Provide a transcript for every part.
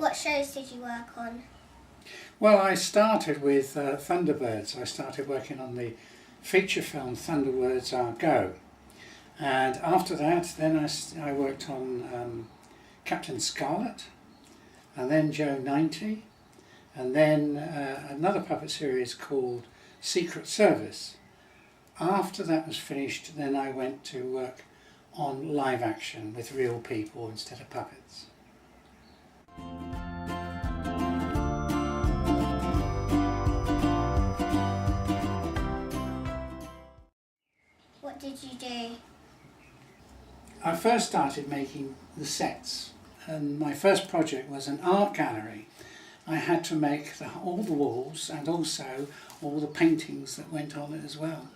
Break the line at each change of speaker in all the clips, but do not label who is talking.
What shows did you work on?
Well, I started with Thunderbirds. I started working on the feature film Thunderbirds Are Go. And after that, then I worked on Captain Scarlet, and then Joe 90, and then another puppet series called Secret Service. After that was finished, then I went to work on live action with real people instead of puppets.
What did you do?
I first started making the sets, and my first project was an art gallery. I had to make all the walls and also all the paintings that went on it as well.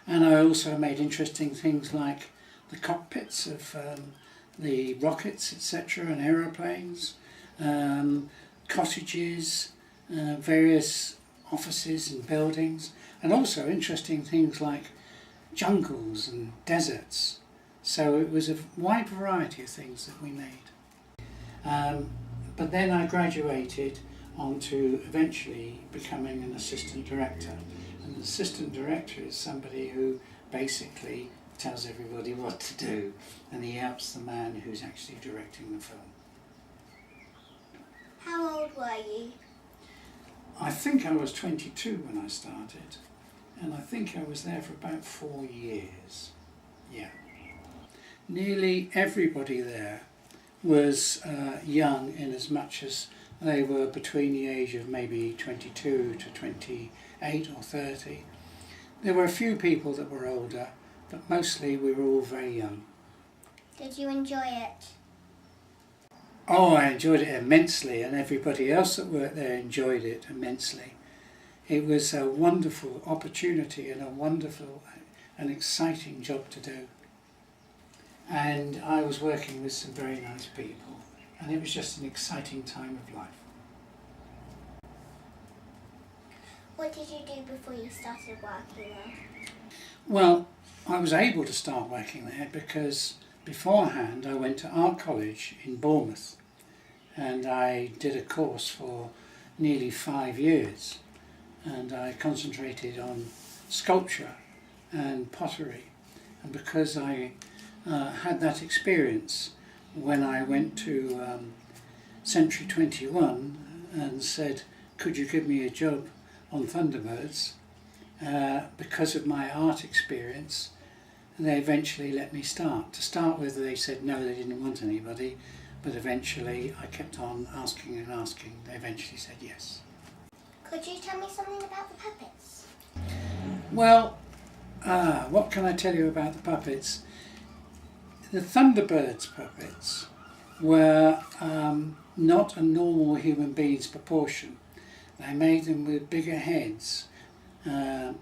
And I also made interesting things like the cockpits of the rockets, etc., and aeroplanes, cottages, various offices and buildings, and also interesting things like jungles and deserts. So it was a wide variety of things that we made. But then I graduated onto eventually becoming an assistant director. And an assistant director is somebody who basically tells everybody what to do, and he helps the man who's actually directing the film.
How old were you?
I think I was 22 when I started, and I think I was there for about 4 years. Yeah. Nearly everybody there was young, in as much as they were between the age of maybe 22 to 28 or 30. There were a few people that were older, but mostly we were all very young.
Did you enjoy it?
Oh, I enjoyed it immensely, and everybody else that worked there enjoyed it immensely. It was a wonderful opportunity and a wonderful and exciting job to do. And I was working with some very nice people, and it was just an exciting time of life.
What did you do before you started working there?
Well, I was able to start working there because beforehand I went to art college in Bournemouth, and I did a course for nearly 5 years, and I concentrated on sculpture and pottery. And because I had that experience, when I went to Century 21 and said, could you give me a job on Thunderbirds, because of my art experience, they eventually let me start. To start with, they said no, they didn't want anybody, but eventually I kept on asking and asking. They eventually said yes.
Could you tell me something about the puppets?
Well, what can I tell you about the puppets? The Thunderbirds puppets were not a normal human being's proportion. They made them with bigger heads than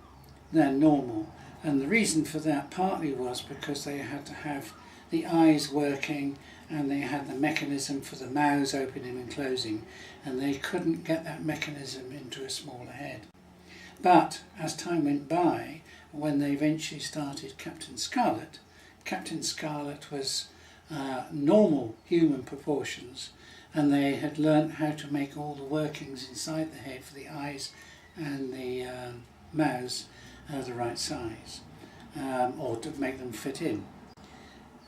normal. And the reason for that partly was because they had to have the eyes working, and they had the mechanism for the mouths opening and closing, and they couldn't get that mechanism into a smaller head. But as time went by, when they eventually started Captain Scarlet was normal human proportions, and they had learnt how to make all the workings inside the head for the eyes and the mouths the right size, or to make them fit in.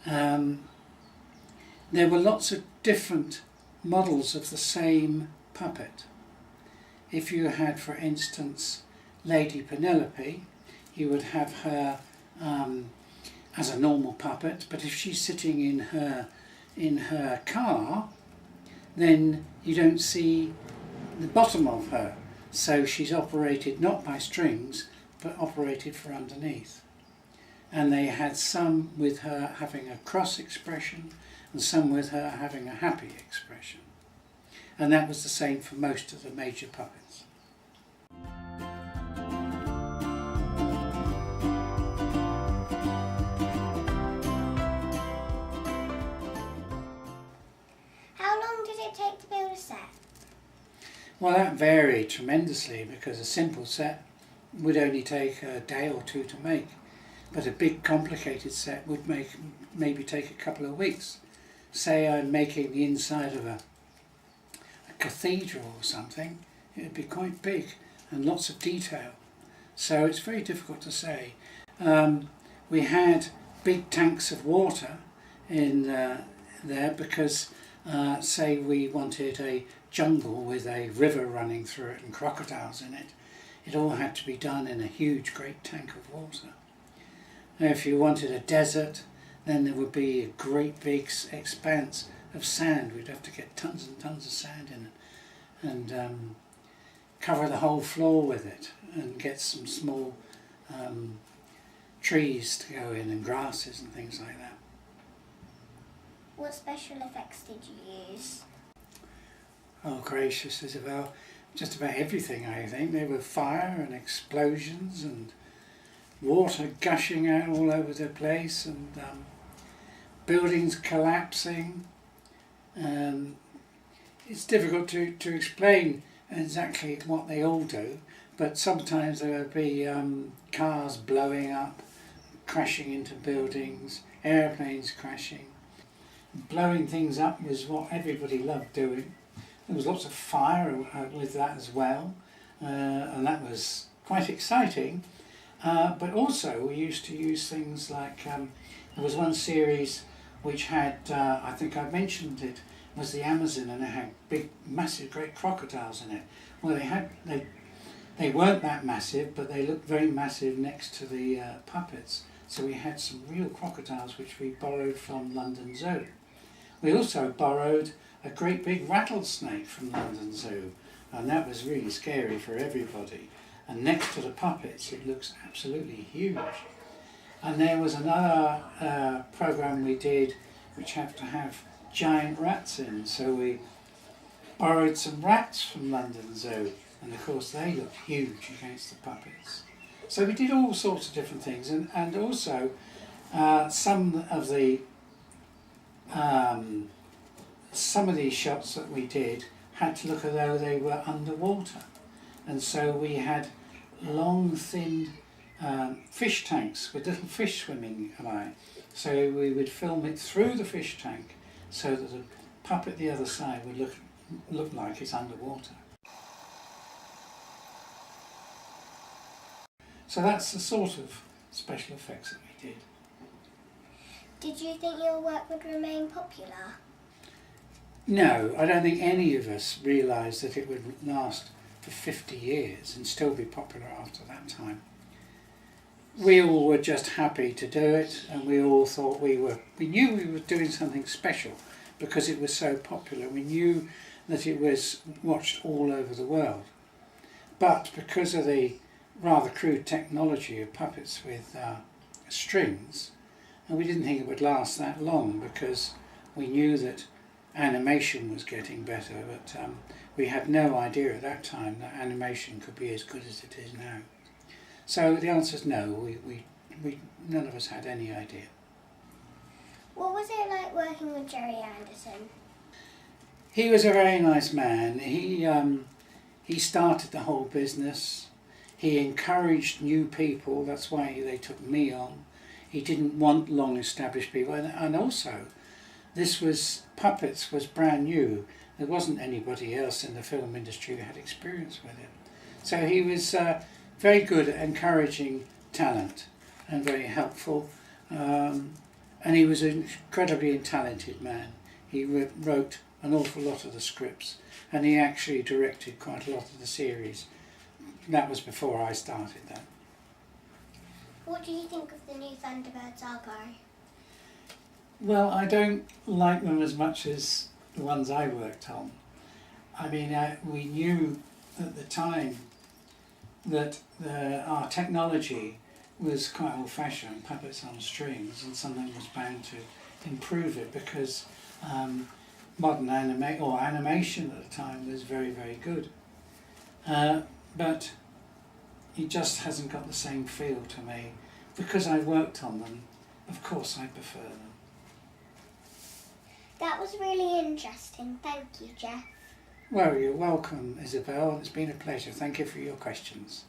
There were lots of different models of the same puppet. If you had, for instance, Lady Penelope, you would have her as a normal puppet, but if she's sitting in her car, then you don't see the bottom of her. So she's operated not by strings, but operated from underneath. And they had some with her having a cross expression and some with her having a happy expression. And that was the same for most of the major puppets.
How long did it take to build a set?
Well, that varied tremendously, because a simple set would only take a day or two to make, but a big complicated set would maybe take a couple of weeks. Say I'm making the inside of cathedral or something, it would be quite big and lots of detail. So it's very difficult to say. We had big tanks of water in there because, say, we wanted a jungle with a river running through it and crocodiles in it. It all had to be done in a huge, great tank of water. Now, if you wanted a desert, then there would be a great big expanse of sand. We'd have to get tons and tons of sand in it and cover the whole floor with it and get some small trees to go in and grasses and things like that.
What special effects did you use?
Oh, gracious, Isabel. Just about everything, I think. There were fire and explosions and water gushing out all over the place and buildings collapsing. It's difficult to explain exactly what they all do, but sometimes there would be cars blowing up, crashing into buildings, airplanes crashing. Blowing things up was what everybody loved doing. There was lots of fire with that as well, and that was quite exciting. But also we used to use things like, there was one series which had, I think I mentioned it, was the Amazon, and it had big, massive, great crocodiles in it. Well, they weren't that massive, but they looked very massive next to the puppets. So we had some real crocodiles which we borrowed from London Zoo. We also borrowed a great big rattlesnake from London Zoo, and that was really scary for everybody. And next to the puppets, it looks absolutely huge. And there was another program we did which had to have giant rats in, so we borrowed some rats from London Zoo, and of course they looked huge against the puppets. So we did all sorts of different things, and also some of these shots that we did had to look as though they were underwater, and so we had long, thin fish tanks with little fish swimming by. So we would film it through the fish tank so that the puppet the other side would look like it's underwater. So that's the sort of special effects that we did.
Did you think your work would remain popular?
No, I don't think any of us realised that it would last for 50 years and still be popular after that time. We all were just happy to do it, and we all thought we knew we were doing something special because it was so popular. We knew that it was watched all over the world. But because of the rather crude technology of puppets with strings, and we didn't think it would last that long because we knew that animation was getting better, but we had no idea at that time that animation could be as good as it is now. So the answer is no, we none of us had any idea.
What was it like working with Gerry Anderson?
He was a very nice man. He started the whole business. He encouraged new people, that's why they took me on. He didn't want long established people, and also puppets was brand new. There wasn't anybody else in the film industry who had experience with it. So he was very good at encouraging talent and very helpful. And he was an incredibly talented man. He wrote an awful lot of the scripts, and he actually directed quite a lot of the series. That was before I started that.
What do you think of the new Thunderbirds Are Go?
Well, I don't like them as much as the ones I worked on. I mean, we knew at the time that our technology was quite old-fashioned, puppets on strings, and something was bound to improve it because modern animation at the time was very, very good. But it just hasn't got the same feel to me. Because I worked on them, of course I prefer them.
That was really interesting. Thank you, Geoff.
Well, you're welcome, Isabel. It's been a pleasure. Thank you for your questions.